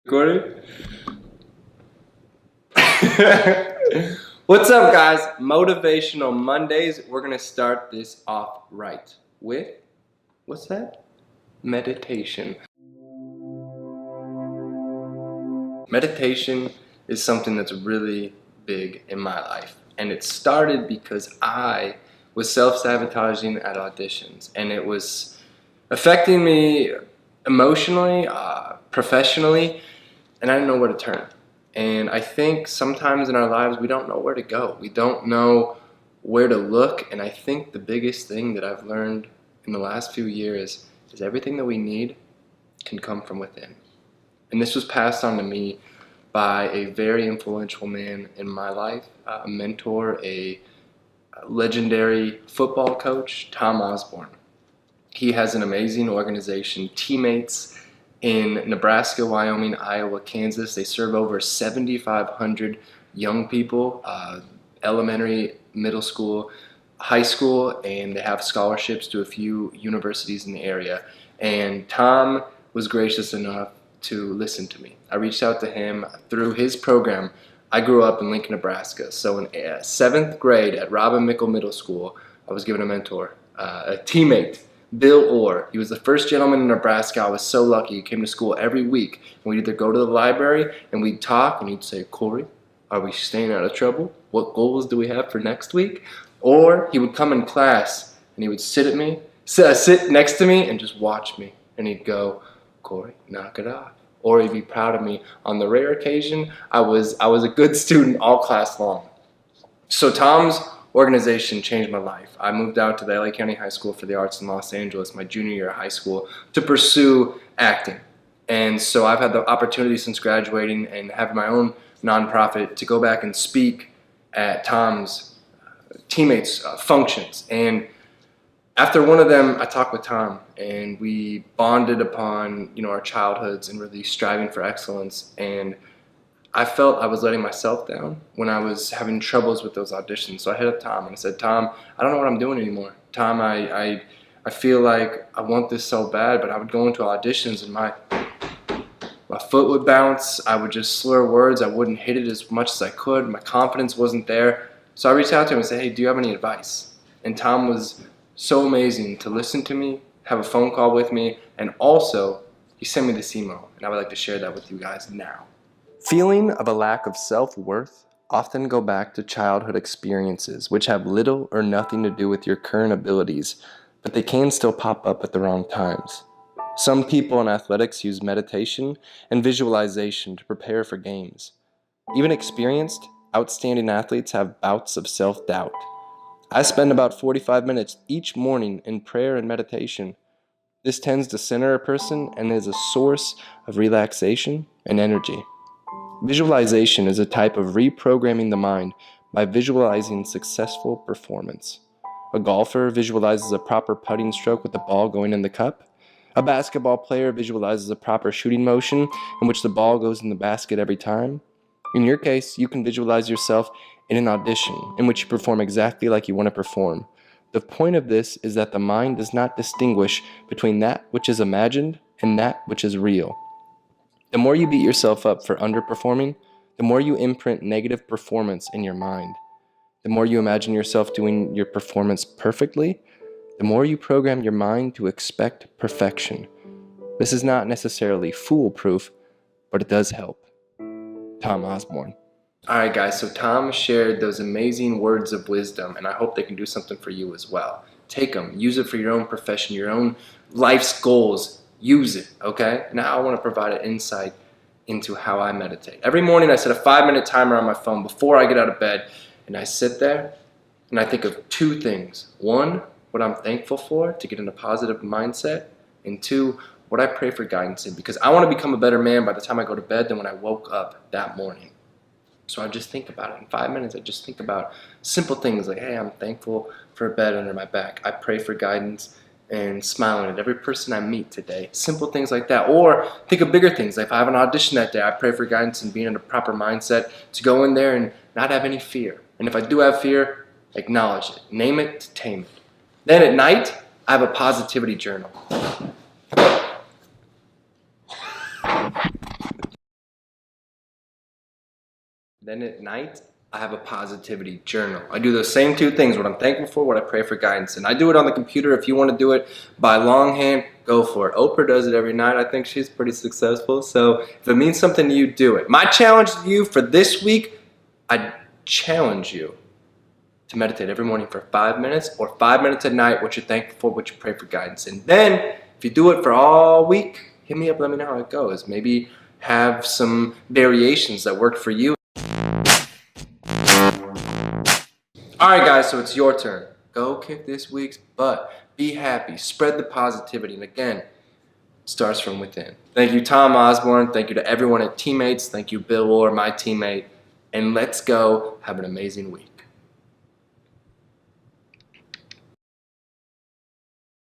Recording? What's up, guys? Motivational Mondays. We're gonna start this off right with, what's that? Meditation. Meditation is something that's really big in my life, and it started because I was self-sabotaging at auditions, and it was affecting me emotionally, professionally, and I didn't know where to turn. And I think sometimes in our lives we don't know where to go. We don't know where to look, and I think the biggest thing that I've learned in the last few years is everything that we need can come from within. And this was passed on to me by a very influential man in my life, a mentor, a legendary football coach, Tom Osborne. He has an amazing organization, teammates in Nebraska, Wyoming, Iowa, Kansas. They serve over 7,500 young people, elementary, middle school, high school, and they have scholarships to a few universities in the area. And Tom was gracious enough to listen to me. I reached out to him through his program. I grew up in Lincoln, Nebraska. So in 7th grade at Robin Mickle Middle School, I was given a mentor, a teammate, Bill Orr. He was the first gentleman in Nebraska. I was so lucky. He came to school every week. We'd either go to the library and we'd talk, and he'd say, "Corey, are we staying out of trouble? What goals do we have for next week?" Or he would come in class and he would sit next to me and just watch me. And he'd go, "Corey, knock it off." Or he'd be proud of me. On the rare occasion, I was a good student all class long. So Tom's organization changed my life. I moved out to the LA County High School for the Arts in Los Angeles my junior year of high school to pursue acting. And so I've had the opportunity since graduating and having my own nonprofit to go back and speak at Tom's teammates' functions. And after one of them, I talked with Tom, and we bonded upon, our childhoods and really striving for excellence. And I felt I was letting myself down when I was having troubles with those auditions. So I hit up Tom and I said, "Tom, I don't know what I'm doing anymore. Tom, I feel like I want this so bad, but I would go into auditions and my foot would bounce. I would just slur words. I wouldn't hit it as much as I could. My confidence wasn't there." So I reached out to him and said, "Hey, do you have any advice?" And Tom was so amazing to listen to me, have a phone call with me, and also he sent me this email, and I would like to share that with you guys now. Feeling of a lack of self-worth often go back to childhood experiences which have little or nothing to do with your current abilities, but they can still pop up at the wrong times. Some people in athletics use meditation and visualization to prepare for games. Even experienced, outstanding athletes have bouts of self-doubt. I spend about 45 minutes each morning in prayer and meditation. This tends to center a person and is a source of relaxation and energy. Visualization is a type of reprogramming the mind by visualizing successful performance. A golfer visualizes a proper putting stroke with the ball going in the cup. A basketball player visualizes a proper shooting motion in which the ball goes in the basket every time. In your case, you can visualize yourself in an audition in which you perform exactly like you want to perform. The point of this is that the mind does not distinguish between that which is imagined and that which is real. The more you beat yourself up for underperforming, the more you imprint negative performance in your mind. The more you imagine yourself doing your performance perfectly, the more you program your mind to expect perfection. This is not necessarily foolproof, but it does help. Tom Osborne. Alright guys, so Tom shared those amazing words of wisdom, and I hope they can do something for you as well. Take them, use it for your own profession, your own life's goals. Use it, okay? Now I want to provide an insight into how I meditate. Every morning I set a 5-minute timer on my phone before I get out of bed, and I sit there and I think of 2 things. 1, what I'm thankful for to get in a positive mindset, and 2, what I pray for guidance in, because I want to become a better man by the time I go to bed than when I woke up that morning. So I just think about it. In 5 minutes, I just think about simple things like, hey, I'm thankful for a bed under my back. I pray for guidance and smiling at every person I meet today. Simple things like that. Or think of bigger things. Like if I have an audition that day, I pray for guidance and being in a proper mindset to go in there and not have any fear. And if I do have fear, acknowledge it. Name it, tame it. Then at night, I have a positivity journal. Then at night, I have a positivity journal. I do those same two things, what I'm thankful for, what I pray for guidance. And I do it on the computer. If you want to do it by longhand, go for it. Oprah does it every night. I think she's pretty successful. So if it means something to you, do it. My challenge to you for this week, I challenge you to meditate every morning for 5 minutes or 5 minutes at night, what you're thankful for, what you pray for guidance. And then if you do it for all week, hit me up, let me know how it goes. Maybe have some variations that work for you. All right, guys, so it's your turn. Go kick this week's butt. Be happy. Spread the positivity. And again, it starts from within. Thank you, Tom Osborne. Thank you to everyone at Teammates. Thank you, Bill Orr, my teammate. And let's go have an amazing week.